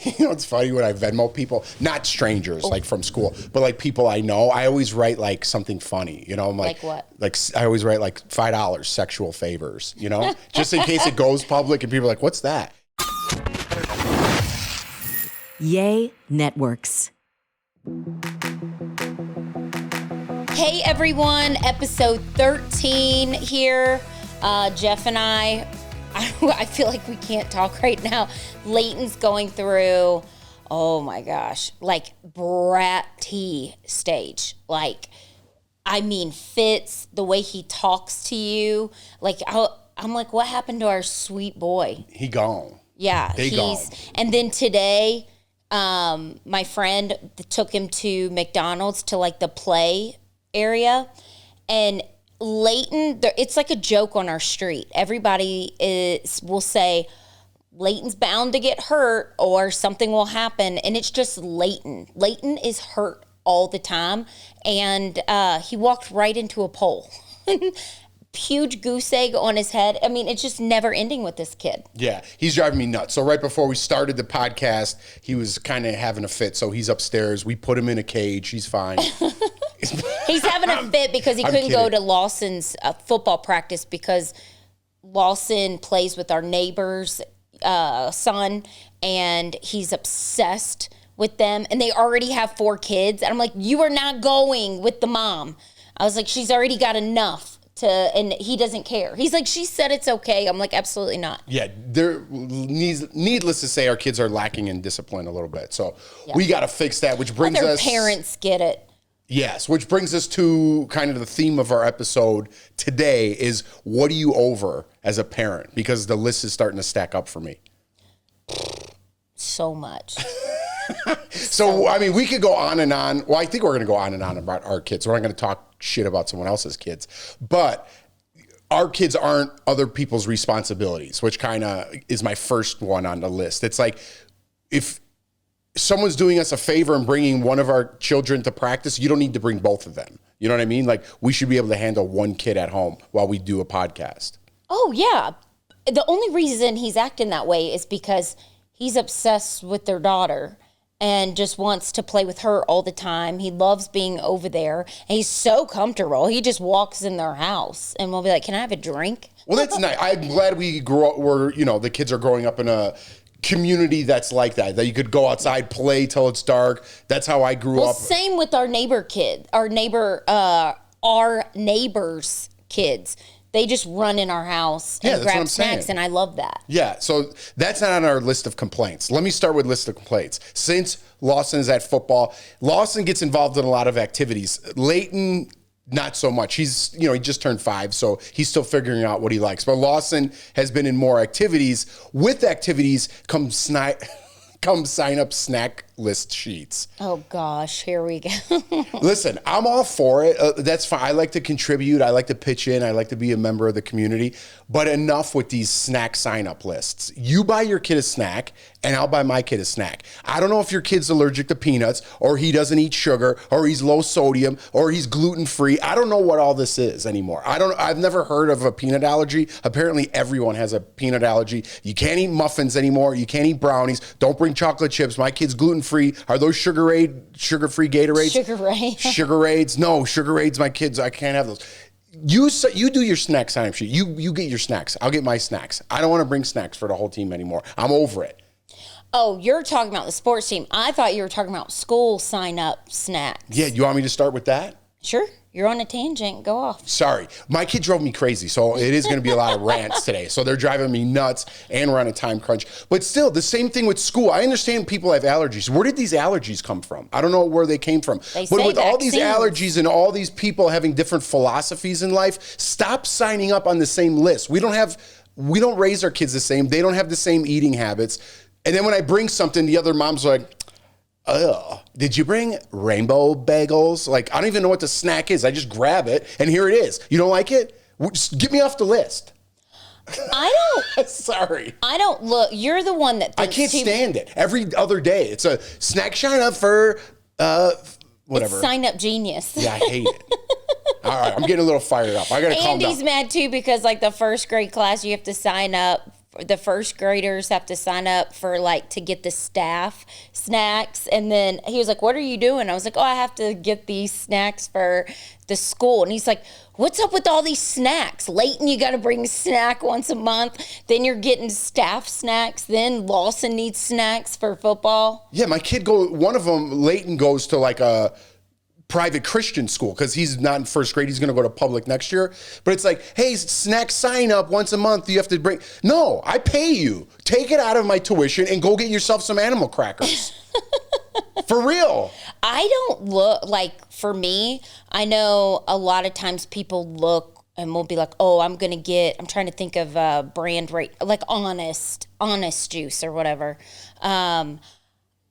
You know, it's funny when I Venmo people, not strangers, like from school, but like people I know, I always write like something funny, you know, I'm like what? Like I always write like $5 sexual favors, you know, just in case it goes public and people are like, what's that? YEA Networks. Hey everyone, episode 13 here. Jeff and I feel like we can't talk right now. Leighton's going through, oh my gosh, like bratty stage. Like, I mean, fits, the way he talks to you. Like, I'm like, what happened to our sweet boy? He gone. Yeah, gone. And then today, my friend took him to McDonald's to like the play area, and Leighton, it's like a joke on our street. Everybody will say, Leighton's bound to get hurt or something will happen, and it's just Leighton. Leighton is hurt all the time, and he walked right into a pole. Huge goose egg on his head. I mean, it's just never ending with this kid. Yeah, he's driving me nuts. So right before we started the podcast, he was kind of having a fit, so he's upstairs. We put him in a cage. He's fine. He's having a fit because he couldn't go to Lawson's football practice because Lawson plays with our neighbor's son, and he's obsessed with them. And they already have 4 kids. And I'm like, you are not going with the mom. I was like, she's already got enough and he doesn't care. He's like, she said it's okay. I'm like, absolutely not. Yeah, needless to say, our kids are lacking in discipline a little bit. So we got to fix that, which brings Other us... parents get it. Yes, which brings us to kind of the theme of our episode today is, what are you over as a parent? Because the list is starting to stack up for me. So much. So, I mean, we could go on and on. Well, I think we're going to go on and on about our kids. We're not going to talk shit about someone else's kids. But our kids aren't other people's responsibilities, which kind of is my first one on the list. It's like, if someone's doing us a favor and bringing one of our children to practice, you don't need to bring both of them. You know what I mean? Like, we should be able to handle one kid at home while we do a podcast. Oh, yeah. The only reason he's acting that way is because he's obsessed with their daughter and just wants to play with her all the time. He loves being over there. And he's so comfortable. He just walks in their house and we'll be like, can I have a drink? Well, that's nice. I'm glad we grew up where, you know, the kids are growing up in a community that's like that you could go outside, play till it's dark. That's how I grew up. Same with our neighbor's kids. They just run in our house and grab snacks, and I love that. Yeah, so that's not on our list of complaints. Let me start with list of complaints. Since Lawson is at football, Lawson gets involved in a lot of activities. Leighton, not so much. He's, you know, he just turned 5, so he's still figuring out what he likes. But Lawson has been in more activities. With activities come sign up snack list sheets. Oh gosh, here we go. Listen, I'm all for it. That's fine. I like to contribute. I like to pitch in. I like to be a member of the community. But enough with these snack sign up lists. You buy your kid a snack, and I'll buy my kid a snack. I don't know if your kid's allergic to peanuts, or he doesn't eat sugar, or he's low sodium, or he's gluten free. I don't know what all this is anymore. I've never heard of a peanut allergy. Apparently, everyone has a peanut allergy. You can't eat muffins anymore. You can't eat brownies. Don't bring chocolate chips. My kid's gluten free. Are those sugar-free Gatorades? Sugar-Raids? No, Sugar-Raids, my kids, I can't have those. You do your snack sign up sheet. You get your snacks. I'll get my snacks. I don't want to bring snacks for the whole team anymore. I'm over it. Oh, you're talking about the sports team. I thought you were talking about school sign up snacks. Yeah, you want me to start with that? Sure. You're on a tangent. Go off. Sorry. My kid drove me crazy, so it is going to be a lot of rants today. So they're driving me nuts, and we're on a time crunch. But still, the same thing with school. I understand people have allergies. Where did these allergies come from? I don't know where they came from. But with all these allergies and all these people having different philosophies in life, stop signing up on the same list. We don't raise our kids the same. They don't have the same eating habits. And then when I bring something, the other mom's like, oh, did you bring rainbow bagels? Like, I don't even know what the snack is. I just grab it, and here it is. You don't like it? Just get me off the list. I don't. Sorry. I don't look. You're the one that I can't stand it. Every other day, it's a snack sign up for whatever. It's sign up genius. Yeah, I hate it. All right, I'm getting a little fired up. I got to calm down. Andy's mad too because like the first grade class, you have to sign up the first graders have to sign up for like to get the staff snacks. And then he was like, what are you doing? I was like, oh, I have to get these snacks for the school. And he's like, what's up with all these snacks? Leighton, you got to bring a snack once a month. Then you're getting staff snacks. Then Lawson needs snacks for football. Yeah, my kid one of them, Leighton, goes to like a private Christian school because he's not in first grade. He's going to go to public next year. But it's like, hey, snack sign up once a month. You have to bring. No, I pay you. Take it out of my tuition and go get yourself some animal crackers. For real. I don't look like, for me, I know a lot of times people look and will be like, oh, I'm trying to think of a brand rate, like honest juice or whatever.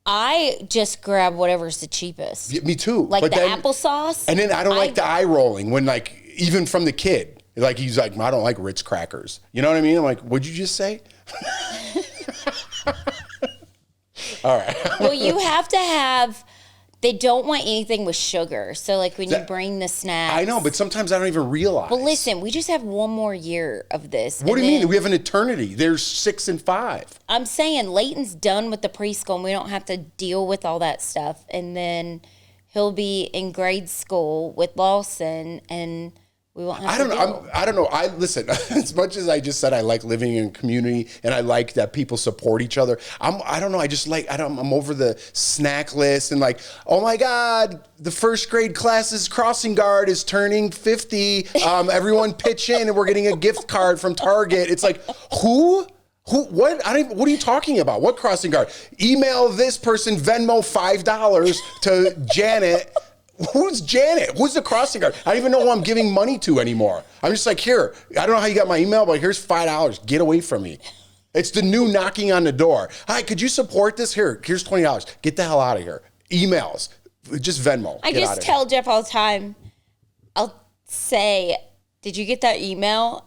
I just grab whatever's the cheapest. Yeah, me too. Like the applesauce. And then I don't like the eye rolling when, like, even from the kid. Like, he's like, I don't like Ritz crackers. You know what I mean? I'm like, what'd you just say? All right. Well, you have to have, they don't want anything with sugar. So, like, when you bring the snacks. I know, but sometimes I don't even realize. Well, listen, we just have one more year of this. What do you mean? We have an eternity. There's 6 and 5. I'm saying Leighton's done with the preschool, and we don't have to deal with all that stuff. And then he'll be in grade school with Lawson, and we won't have to deal. I don't know. Listen, as much as I just said I like living in a community and I like that people support each other, I don't know. I'm over the snack list and like, oh my God, the first grade class's crossing guard is turning 50. Everyone pitch in and we're getting a gift card from Target. It's like, who? What? What are you talking about? What crossing guard? Email this person, Venmo $5 to Janet. Who's Janet? Who's the crossing guard? I don't even know who I'm giving money to anymore. I'm just like, here, I don't know how you got my email, but here's $5. Get away from me. It's the new knocking on the door. Hi, could you support this? Here's $20. Get the hell out of here. Emails. Just Venmo. I just tell Jeff all the time, I'll say, did you get that email?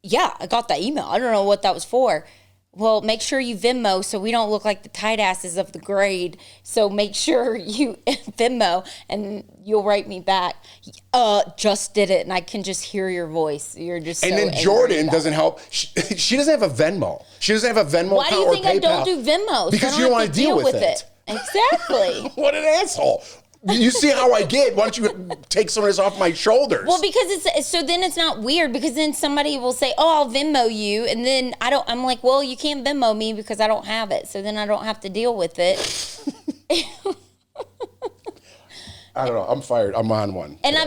Yeah, I got that email. I don't know what that was for. Well, make sure you Venmo so we don't look like the tight asses of the grade. So make sure you Venmo and you'll write me back. Just did it. And I can just hear your voice. You're just so And then Jordan doesn't help. She doesn't have a Venmo. She doesn't have a Venmo Why account or PayPal. Why do you think I don't do Venmo? Because you don't want to deal with it. Exactly. What an asshole. You see how I get. Why don't you take some of this off my shoulders? Well, because then it's not weird, because then somebody will say, oh, I'll Venmo you. And then I'm like, well, you can't Venmo me because I don't have it. So then I don't have to deal with it. I don't know. I'm fired. I'm on one. And I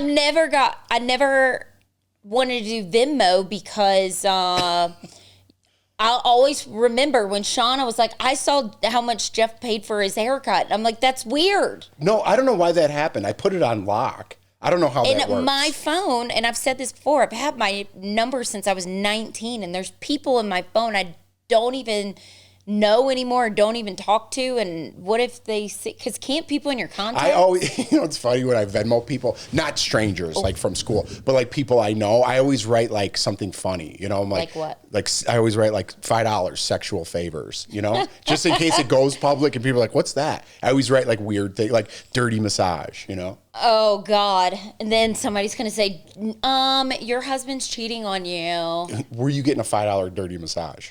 never wanted to do Venmo because I'll always remember when Shauna was like, I saw how much Jeff paid for his haircut. I'm like, that's weird. No, I don't know why that happened. I put it on lock. I don't know how that works. And my phone, and I've said this before, I've had my number since I was 19, and there's people in my phone I don't even know anymore, don't even talk to, and what if they see, because can't people in your contacts? I always, it's funny when I Venmo people, not strangers like from school, but like people I know, I always write like something funny, I'm like what? Like I always write like $5 sexual favors, just in case it goes public and people are like, what's that? I always write like weird things, like dirty massage, Oh God. And then somebody's going to say, your husband's cheating on you. Were you getting a $5 dirty massage?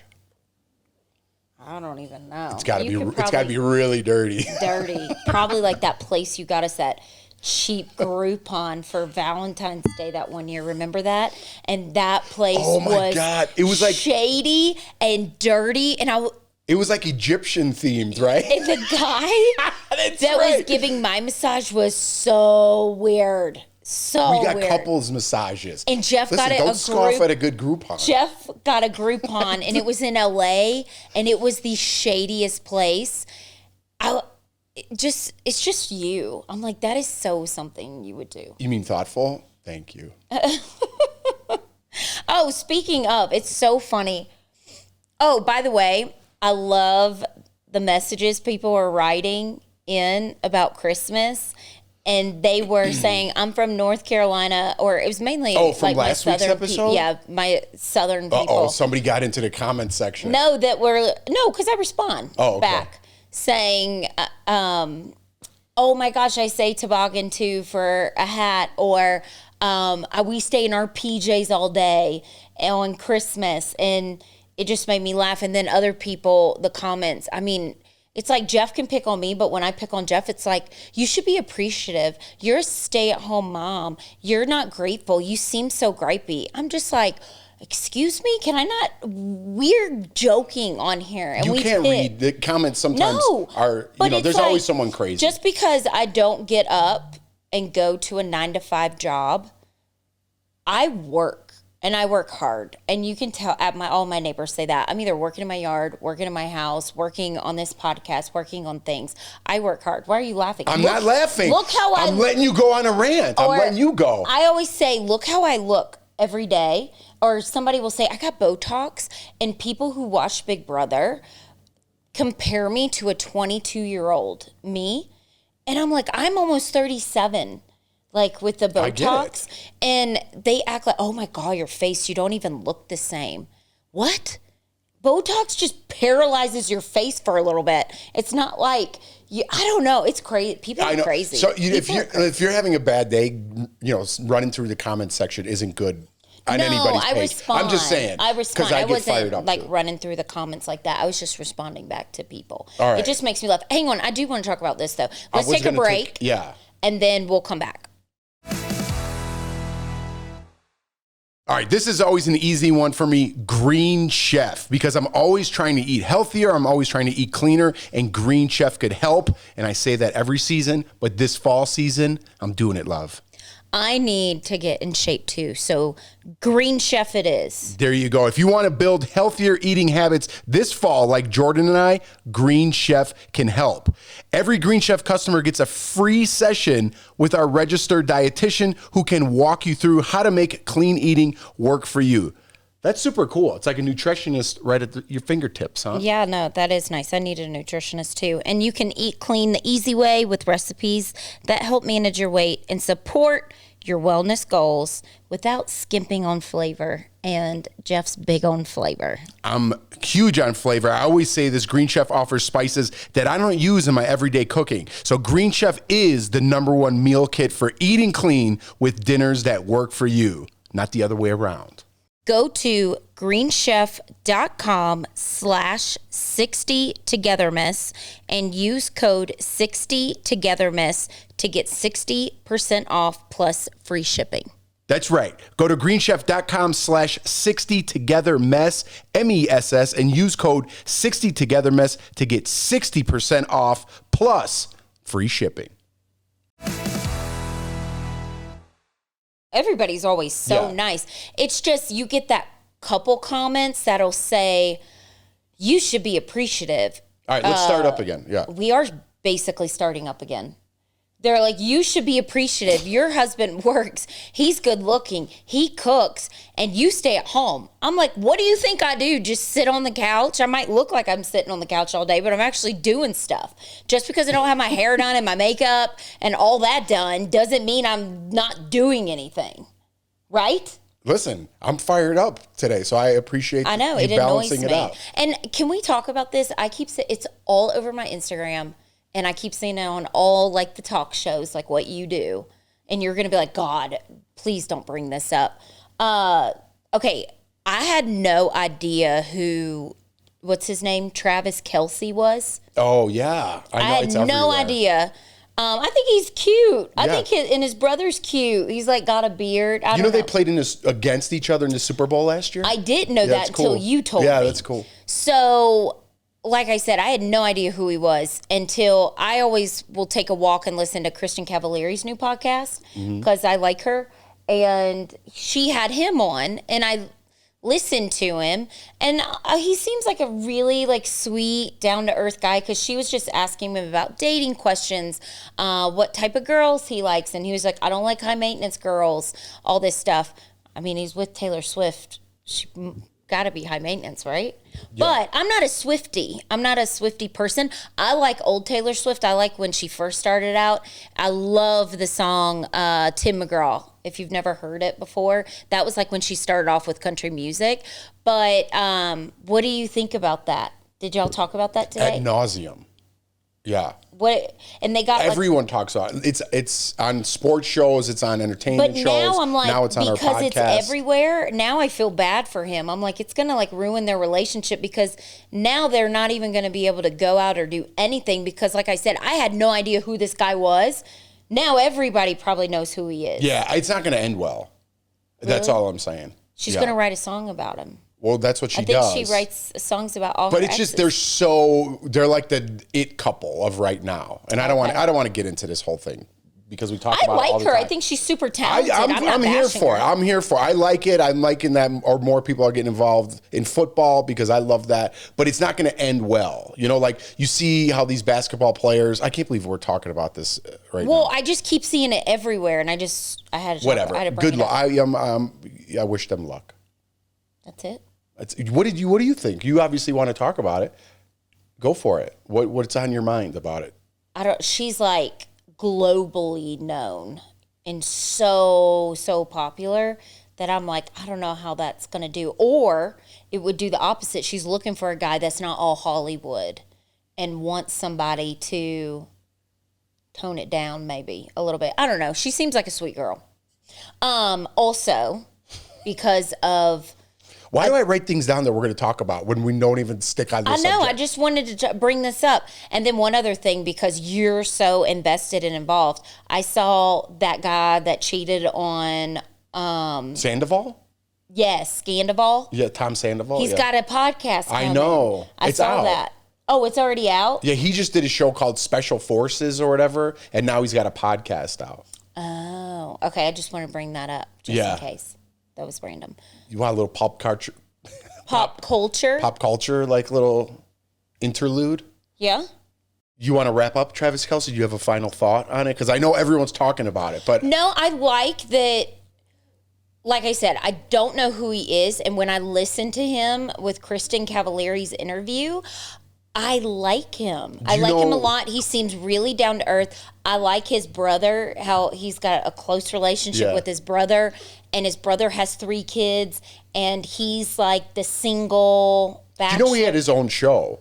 I don't even know. It's got to be really dirty. Dirty. Probably like that place you got us at cheap Groupon for Valentine's Day that one year. Remember that? And that place was God. It was like shady and dirty. And it was like Egyptian themed, right? And the guy was giving my massage was so weird. We got couples massages. And Jeff got don't scoff at a good Groupon. Jeff got a Groupon, and it was in LA, and it was the shadiest place. It's just you. I'm like, that is so something you would do. You mean thoughtful? Thank you. Oh, speaking of, it's so funny. Oh, by the way, I love the messages people are writing in about Christmas. And they were saying, I'm from North Carolina, or it was mainly from like last my week's southern episode? my southern people. Oh, somebody got into the comment section. No, because I respond back saying, oh my gosh, I say toboggan too for a hat, or we stay in our PJs all day on Christmas. And it just made me laugh. And then other people, the comments, I mean, it's like Jeff can pick on me, but when I pick on Jeff, it's like, you should be appreciative. You're a stay-at-home mom. You're not grateful. You seem so gripey. I'm just like, excuse me, can I not? We're joking on here. And you can't read the comments sometimes are, there's like, always someone crazy. Just because I don't get up and go to a 9-to-5 job, I work. And I work hard. And you can tell all my neighbors say that. I'm either working in my yard, working in my house, working on this podcast, working on things. I work hard. Why are you laughing? I'm not laughing. Look how I'm letting you go on a rant. I'm letting you go. I always say, look how I look every day. Or somebody will say, I got Botox. And people who watch Big Brother compare me to a 22-year-old me. And I'm like, I'm almost 37. Like with the Botox, and they act like, oh my God, your face, you don't even look the same. What? Botox just paralyzes your face for a little bit. It's not like, I don't know. It's crazy. People are crazy. So if you're having a bad day, running through the comment section isn't good on anybody's page. Respond. I'm just saying. I respond. Because I get fired up like too. running through the comments like that. I was just responding back to people. All right. It just makes me laugh. Hang on. I do want to talk about this though. Let's take a break. And then we'll come back. All right, this is always an easy one for me, Green Chef, because I'm always trying to eat healthier. I'm always trying to eat cleaner, and Green Chef could help. And I say that every season, but this fall season, I'm doing it, love. I need to get in shape too. So Green Chef it is. There you go. If you want to build healthier eating habits this fall, like Jordan and I, Green Chef can help. Every Green Chef customer gets a free session with our registered dietitian who can walk you through how to make clean eating work for you. That's super cool. It's like a nutritionist right at your fingertips, huh? Yeah, no, that is nice. I need a nutritionist too. And you can eat clean the easy way with recipes that help manage your weight and support your wellness goals without skimping on flavor. And Jeff's big on flavor. I'm huge on flavor. I always say this Green Chef offers spices that I don't use in my everyday cooking. So Green Chef is the #1 meal kit for eating clean with dinners that work for you, not the other way around. Go to greenchef.com/60togetherness and use code 60togetherness to get 60% off plus free shipping. That's right. Go to greenchef.com/60togetherness, MESS, and use code 60togetherness to get 60% off plus free shipping. Everybody's always so nice. It's just you get that couple comments that'll say, you should be appreciative. All right, let's start up again. Yeah. We are basically starting up again. They're like, you should be appreciative. Your husband works. He's good looking. He cooks. And you stay at home. I'm like, what do you think I do? Just sit on the couch? I might look like I'm sitting on the couch all day, but I'm actually doing stuff. Just because I don't have my hair done and my makeup and all that done doesn't mean I'm not doing anything. Right? Listen, I'm fired up today, so I appreciate I know, you it annoys balancing me. it out. And can we talk about this? I keep saying it's all over my Instagram. And I keep saying it on all like the talk shows, like what you do. And you're going to be like, God, please don't bring this up. Okay. I had no idea what's his name? Travis Kelce was. Oh yeah. I had no idea. I think he's cute. I think and his brother's cute. He's like got a beard. I don't know. They played against each other in the Super Bowl last year? I didn't know that until you told me. Yeah, that's cool. So, like I said, I had no idea who he was until I always will take a walk and listen to Kristen Cavallari's new podcast because I like her. And she had him on, and I listened to him. And he seems like a really like sweet, down-to-earth guy because she was just asking him about dating questions, what type of girls he likes. And he was like, I don't like high-maintenance girls, all this stuff. I mean, he's with Taylor Swift. She got to be high maintenance, right? Yeah. But I'm not a Swiftie. I'm not a Swiftie person. I like old Taylor Swift. I like when she first started out. I love the song Tim McGraw. If you've never heard it before, that was like when she started off with country music. But what do you think about that? Did y'all talk about that today? Ad nauseum. Yeah. What? And they got everyone talks about it. It's on sports shows, it's on entertainment shows. But now I'm like, now it's on our podcast. Because it's everywhere. Now I feel bad for him. I'm like, it's gonna like ruin their relationship because now they're not even gonna be able to go out or do anything because, like I said, I had no idea who this guy was. Now everybody probably knows who he is. Yeah, it's not gonna end well. Really? That's all I'm saying. She's gonna write a song about him. Well, that's what she does. I think she writes songs about all. But her it's exes. just they're like the it couple of right now, and I don't want to get into this whole thing because we talk about. I like her. I think she's super talented. I'm here for it. I'm here for it. I like it. I'm liking that, or more people are getting involved in football because I love that. But it's not going to end well. You know, like you see how these basketball players. I can't believe we're talking about this right now. Well, I just keep seeing it everywhere, and I had to whatever. I had to Good luck. I wish them luck. That's it. What do you think? You obviously want to talk about it. Go for it. What's on your mind about it? She's like globally known and so popular that I'm like, I don't know how that's going to do. Or it would do the opposite. She's looking for a guy that's not all Hollywood and wants somebody to tone it down maybe a little bit. I don't know. She seems like a sweet girl. Also, because of... Why do I write things down that we're going to talk about when we don't even stick on this subject? I just wanted to bring this up. And then one other thing, because you're so invested and involved, I saw that guy that cheated on... Sandoval? Yes, Scandoval. Yeah, Tom Sandoval. He's got a podcast coming. I know. I saw that. Oh, it's already out? Yeah, he just did a show called Special Forces or whatever, and now he's got a podcast out. Oh, okay. I just want to bring that up just in case. That was random. You want a little pop culture? Pop culture, like little interlude? Yeah. You want to wrap up, Travis Kelce? Do you have a final thought on it? Because I know everyone's talking about it, but... No, I like that, like I said, I don't know who he is, and when I listened to him with Kristen Cavallari's interview... I like him. I like him a lot. He seems really down to earth. I like his brother, how he's got a close relationship with his brother, and his brother has 3 kids, and he's like the single bachelor. Do you know he had his own show?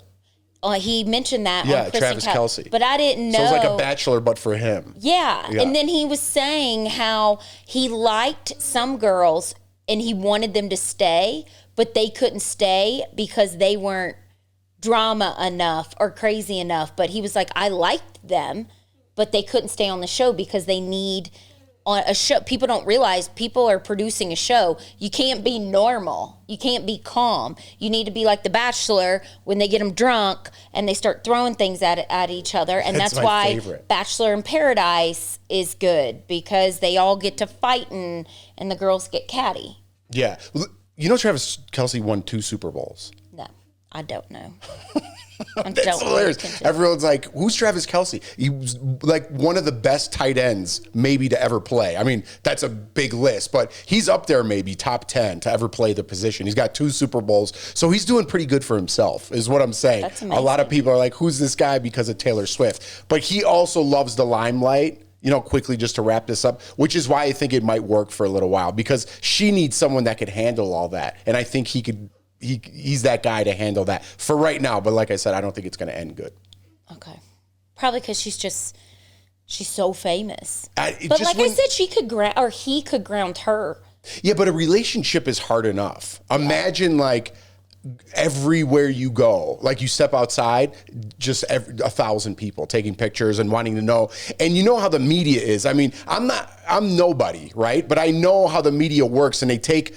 He mentioned that on Travis Kelce. But I didn't know. So it's like a Bachelor, but for him. Yeah. And then he was saying how he liked some girls, and he wanted them to stay, but they couldn't stay because they weren't drama enough or crazy enough. But he was like, I liked them, but they couldn't stay on the show because they need on a show. People don't realize people are producing a show. You can't be normal. You can't be calm. You need to be like The Bachelor when they get them drunk and they start throwing things at each other. And that's why favorite. Bachelor in Paradise is good because they all get to fighting and the girls get catty. Yeah. You know Travis Kelce won 2 Super Bowls. I don't know. That's hilarious. Everyone's like, who's Travis Kelce? He was like one of the best tight ends maybe to ever play. I mean, that's a big list, but he's up there maybe top 10 to ever play the position. He's got 2 Super Bowls. So he's doing pretty good for himself is what I'm saying. That's amazing. A lot of people are like, who's this guy because of Taylor Swift? But he also loves the limelight. You know, quickly just to wrap this up, which is why I think it might work for a little while because she needs someone that could handle all that. And I think he's that guy to handle that for right now. But like I said, I don't think it's going to end good. Okay. Probably because she's so famous. But like I said, he could ground her. Yeah, but a relationship is hard enough. Imagine like everywhere you go, like you step outside, just 1,000 people taking pictures and wanting to know. And you know how the media is. I mean, I'm nobody, right? But I know how the media works and they take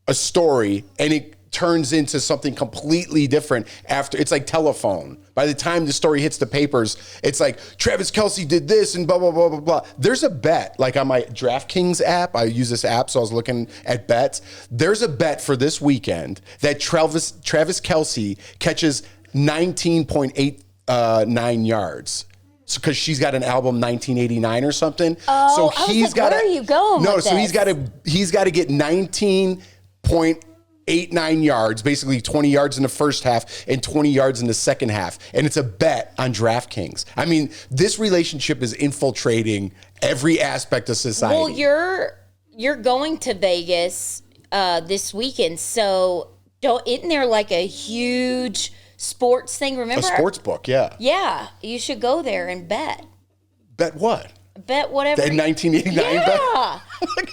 a story and it turns into something completely different after. It's like telephone. By the time the story hits the papers, it's like Travis Kelce did this and blah, blah, blah, blah, blah. There's a bet, like on my DraftKings app, I use this app, so I was looking at bets. There's a bet for this weekend that Travis Kelce catches 19.89 yards. Because she's got an album 1989 or something. Oh, so he's got where are you going? No, with so this? he's got to get 19.89 yards, basically 20 yards in the first half and 20 yards in the second half. And it's a bet on DraftKings. I mean, this relationship is infiltrating every aspect of society. Well, you're going to Vegas this weekend, so isn't there like a huge sports thing. Remember? A sports book, yeah. Yeah. You should go there and bet. Bet what? Bet whatever. In 1989 Yeah.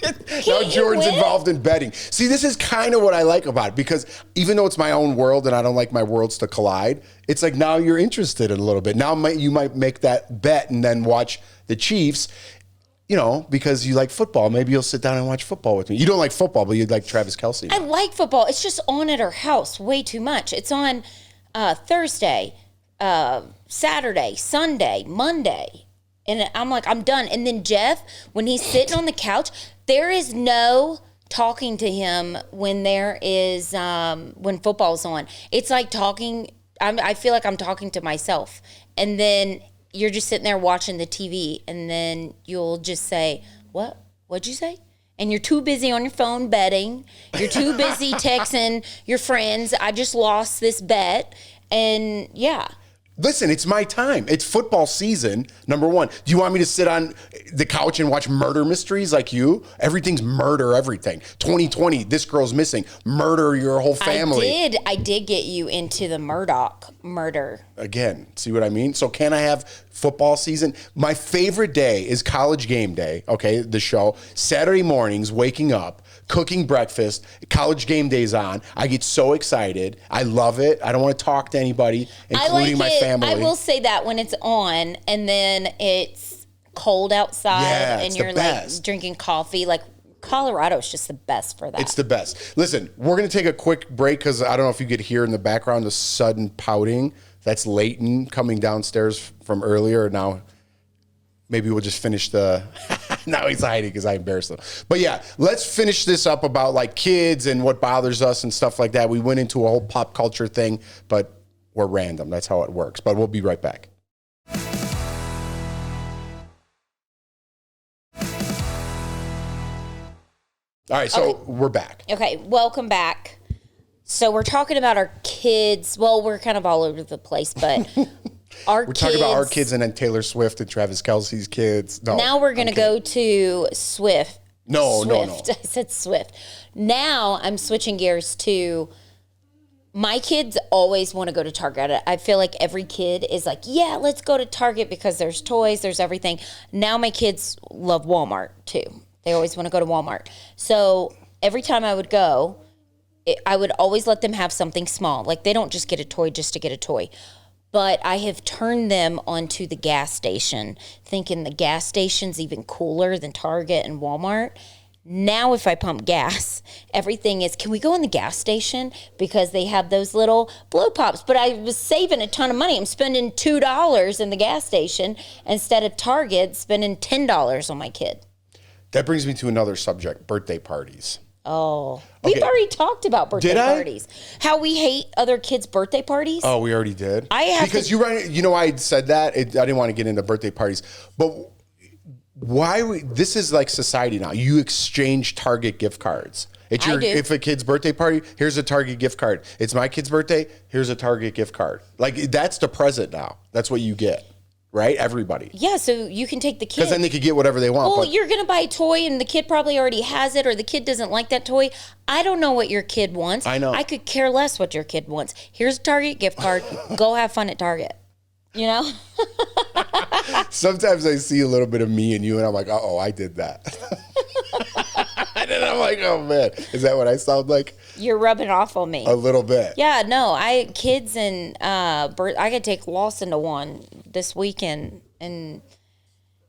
bet? Now Jordan's involved in betting. See, this is kind of what I like about it, because even though it's my own world and I don't like my worlds to collide, it's like now you're interested in a little bit. Now you might make that bet and then watch the Chiefs, you know, because you like football. Maybe you'll sit down and watch football with me. You don't like football, but you like Travis Kelce. I like football. It's just on at our house way too much. It's on Thursday, Saturday, Sunday, Monday. And I'm like, I'm done. And then Jeff, when he's sitting on the couch, there is no talking to him when there is when football's on. It's like talking. I feel like I'm talking to myself. And then you're just sitting there watching the TV, and then you'll just say, "What? What'd you say?" And you're too busy on your phone betting. You're too busy texting your friends. I just lost this bet, and yeah. Listen, it's my time. It's football season, number one. Do you want me to sit on the couch and watch murder mysteries like you? Everything's murder, everything. 2020, this girl's missing. Murder your whole family. I did get you into the Murdoch murder. Again, see what I mean? So can I have football season? My favorite day is College Game Day, okay, the show. Saturday mornings, waking up, cooking breakfast, College Game Day's on. I get so excited. I love it. I don't want to talk to anybody, including my family. I will say that when it's on and then it's cold outside and you're like drinking coffee, like Colorado is just the best for that. It's the best. Listen, we're going to take a quick break because I don't know if you could hear in the background the sudden pouting. That's Leighton coming downstairs from earlier. Now, maybe we'll just finish the... Now he's hiding because I embarrassed him. But yeah, let's finish this up about like kids and what bothers us and stuff like that. We went into a whole pop culture thing, but we're random. That's how it works. But we'll be right back. All right, so we're back. Okay, welcome back. So we're talking about our kids. Well, we're kind of all over the place, but we're talking about our kids and then Taylor Swift and Travis Kelce's kids. No, now we're going to go to Swift. No. I said Swift. Now I'm switching gears to my kids always want to go to Target. I feel like every kid is like, yeah, let's go to Target because there's toys, there's everything. Now my kids love Walmart too. They always want to go to Walmart. So every time I would go, I would always let them have something small. Like they don't just get a toy just to get a toy. But I have turned them onto the gas station, thinking the gas station's even cooler than Target and Walmart. Now if I pump gas, everything is, can we go in the gas station? Because they have those little blow pops. But I was saving a ton of money. I'm spending $2 in the gas station instead of Target spending $10 on my kid. That brings me to another subject, birthday parties. Oh, we've already talked about birthday parties. How we hate other kids' birthday parties. Oh, we already did? I said that. I didn't want to get into birthday parties. But this is like society now. You exchange Target gift cards. If a kid's birthday party, here's a Target gift card. It's my kid's birthday, here's a Target gift card. Like, that's the present now. That's what you get. Right? Everybody. Yeah, so you can take the kid. Because then they could get whatever they want. Well, you're going to buy a toy and the kid probably already has it or the kid doesn't like that toy. I don't know what your kid wants. I know. I could care less what your kid wants. Here's a Target gift card. Go have fun at Target. You know? Sometimes I see a little bit of me and you and I'm like, uh-oh, I did that. And then I'm like, oh, man. Is that what I sound like? You're rubbing off on me. A little bit. Yeah, no. kids and I could take Lawson to one this weekend. And,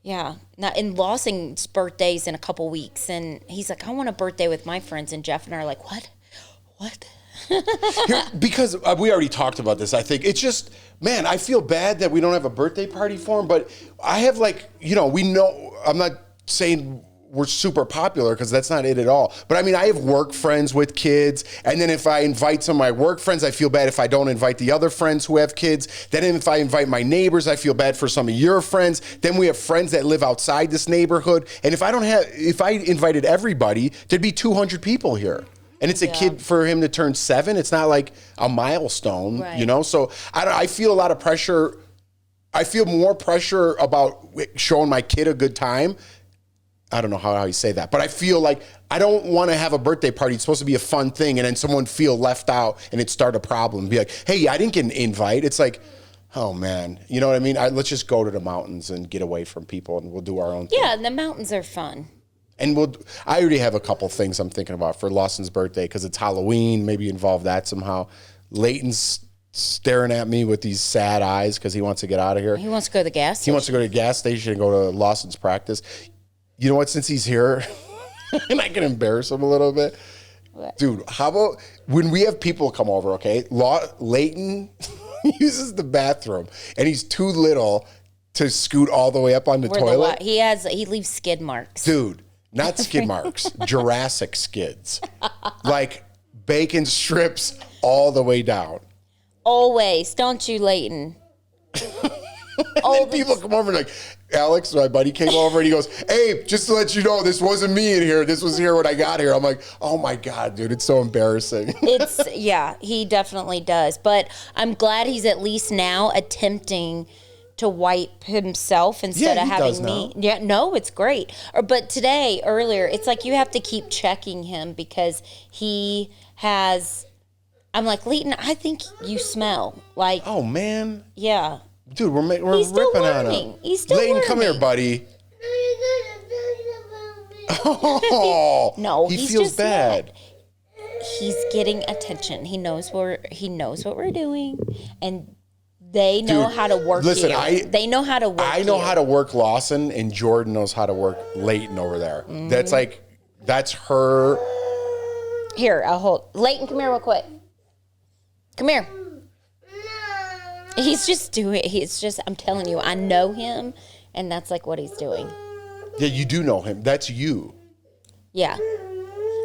yeah. And Lawson's birthday's in a couple weeks. And he's like, I want a birthday with my friends. And Jeff and I are like, what? Because we already talked about this, I think. It's just, man, I feel bad that we don't have a birthday party for him. But I have we know, I'm not saying we're super popular because that's not it at all. But I mean, I have work friends with kids. And then if I invite some of my work friends, I feel bad if I don't invite the other friends who have kids. Then if I invite my neighbors, I feel bad for some of your friends. Then we have friends that live outside this neighborhood. And if I invited everybody, there'd be 200 people here. And it's a kid for him to turn 7. It's not like a milestone, right. So I feel a lot of pressure. I feel more pressure about showing my kid a good time I don't know how you say that, but I feel like I don't want to have a birthday party. It's supposed to be a fun thing, and then someone feel left out and it start a problem. Be like, hey, I didn't get an invite. It's like, oh man, you know what I mean? Let's just go to the mountains and get away from people, and we'll do our own thing. Yeah, the mountains are fun. And I already have a couple things I'm thinking about for Lawson's birthday because it's Halloween. Maybe involve that somehow. Leighton's staring at me with these sad eyes because he wants to get out of here. He wants to go to the gas station. He wants to go to the gas station and go to Lawson's practice. You know what? Since he's here, and I can embarrass him a little bit. What? Dude, how about when we have people come over, okay? Leighton uses the bathroom, and he's too little to scoot all the way up on the toilet. He leaves skid marks. Dude, not skid marks. Jurassic skids. Like bacon strips all the way down. Always. Don't you, Leighton? And people come over and like, Alex, my buddy, came over and he goes, hey, just to let you know, this wasn't me in here. This was here when I got here. I'm like, oh my God, dude, it's so embarrassing. Yeah, he definitely does. But I'm glad he's at least now attempting to wipe himself instead of having me. Now. Yeah, no, it's great. But earlier, it's like you have to keep checking him because he has, I'm like, Leighton, I think you smell. Like, oh man. Yeah. Dude, we're ripping on him. He's still Leighton, learning. Come here, buddy. Oh, no, he feels bad. Mad. He's getting attention. He knows what we're doing, and they know how to work. Listen, they know how to work. I know how to work Lawson, and Jordan knows how to work Leighton over there. Mm-hmm. That's her. Here, I'll hold. Leighton, come here real quick. Come here. He's just, I'm telling you, I know him, and that's like what he's doing. Yeah, you do know him. That's you. Yeah.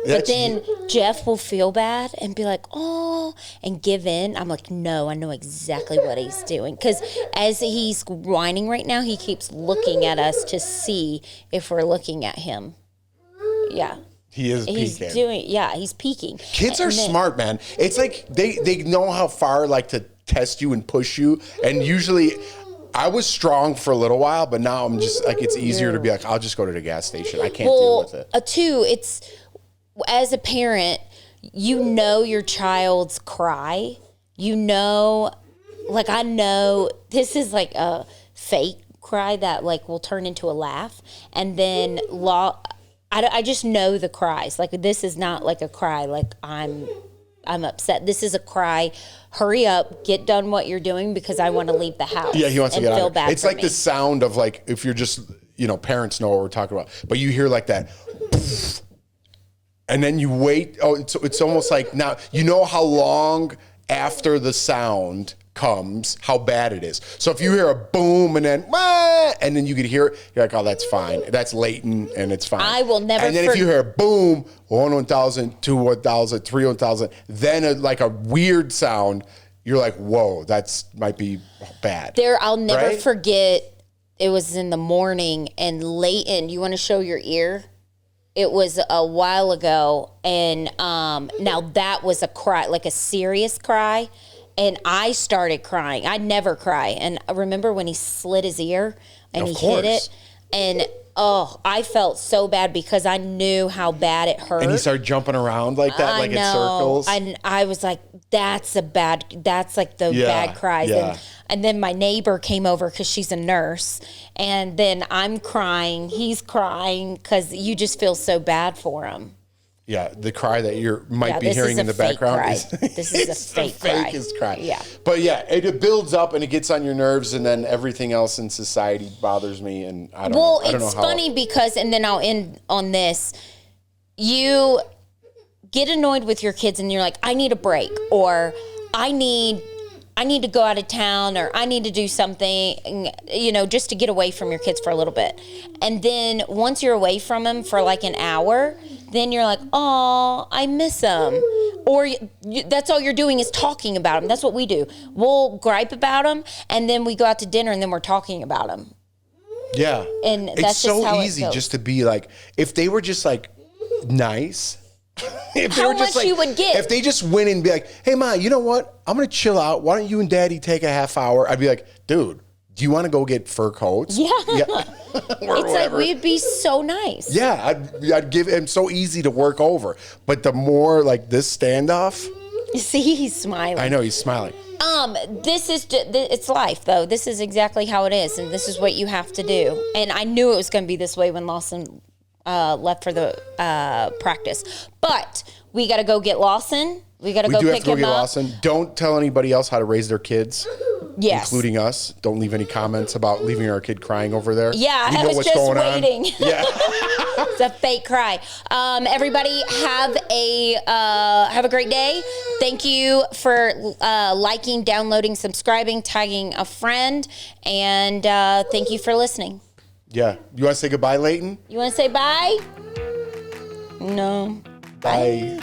But then Jeff will feel bad and be like, oh, and give in. I'm like, no, I know exactly what he's doing. Because as he's whining right now, he keeps looking at us to see if we're looking at him. Yeah. He is peeking. He's peeking. Kids are smart, man. It's like they know how far like to test you and push you. And usually I was strong for a little while, but now I'm just like, it's easier to be like, I'll just go to the gas station. I can't deal with it. Two, it's as a parent, you know your child's cry. You know, like I know this is like a fake cry that like will turn into a laugh. And then I just know the cries. Like this is not like a cry like I'm upset. This is a cry. Hurry up, get done what you're doing because I want to leave the house. Yeah, he wants to get out. Bad it's like me. The sound of like if you're just parents know what we're talking about, but you hear like that, and then you wait. Oh, it's almost like now you know how long after the sound comes how bad it is. So if you hear a boom and then you could hear it, you're like, oh, that's fine. That's Leighton and it's fine. I will never. And then if you hear a boom, 1,000, 2, 1,000, 3, 1,000, then like a weird sound, you're like, whoa, that's might be bad. I'll never forget. It was in the morning and Leighton, you want to show your ear? It was a while ago, and now that was a cry, like a serious cry. And I started crying. I never cry. And I remember when he slit his ear and he hit it. And, I felt so bad because I knew how bad it hurt. And he started jumping around like that, in circles. I was like, that's like the bad cries. Yeah. And then my neighbor came over because she's a nurse. And then I'm crying. He's crying because you just feel so bad for him. Yeah, the cry that you might be hearing in the background this is a fake cry. Fakest cry. Yeah. But yeah, it builds up and it gets on your nerves, and then everything else in society bothers me, and I don't know. Well, it's funny because, and then I'll end on this. You get annoyed with your kids, and you're like, I need a break, or I need to go out of town, or I need to do something, just to get away from your kids for a little bit. And then once you're away from them for like an hour, then you're like, oh, I miss them. Or that's all you're doing is talking about them. That's what we do. We'll gripe about them, and then we go out to dinner, and then we're talking about them. Yeah. And that's it's just so how easy it goes. just to be like, if they were just like nice. How much you would get? If they just went and be like, hey, Ma, you know what? I'm going to chill out. Why don't you and Daddy take a half hour? I'd be like, dude, do you want to go get fur coats? Yeah. Or It's whatever. like, we'd be so nice. Yeah, I'd give him so easy to work over. But the more like this standoff, You see, he's smiling. I know he's smiling. It's life, though. This is exactly how it is, and this is what you have to do. And I knew it was going to be this way when Lawson left for the practice. But we got to go get Lawson. We got to go pick him up. Lawson. Don't tell anybody else how to raise their kids. Yes. Including us. Don't leave any comments about leaving our kid crying over there. Yeah, We I know was what's just going waiting. on. Yeah. It's a fake cry. Everybody have a great day. Thank you for liking, downloading, subscribing, tagging a friend, and thank you for listening. Yeah. You want to say goodbye, Leighton? You want to say bye? No. Bye.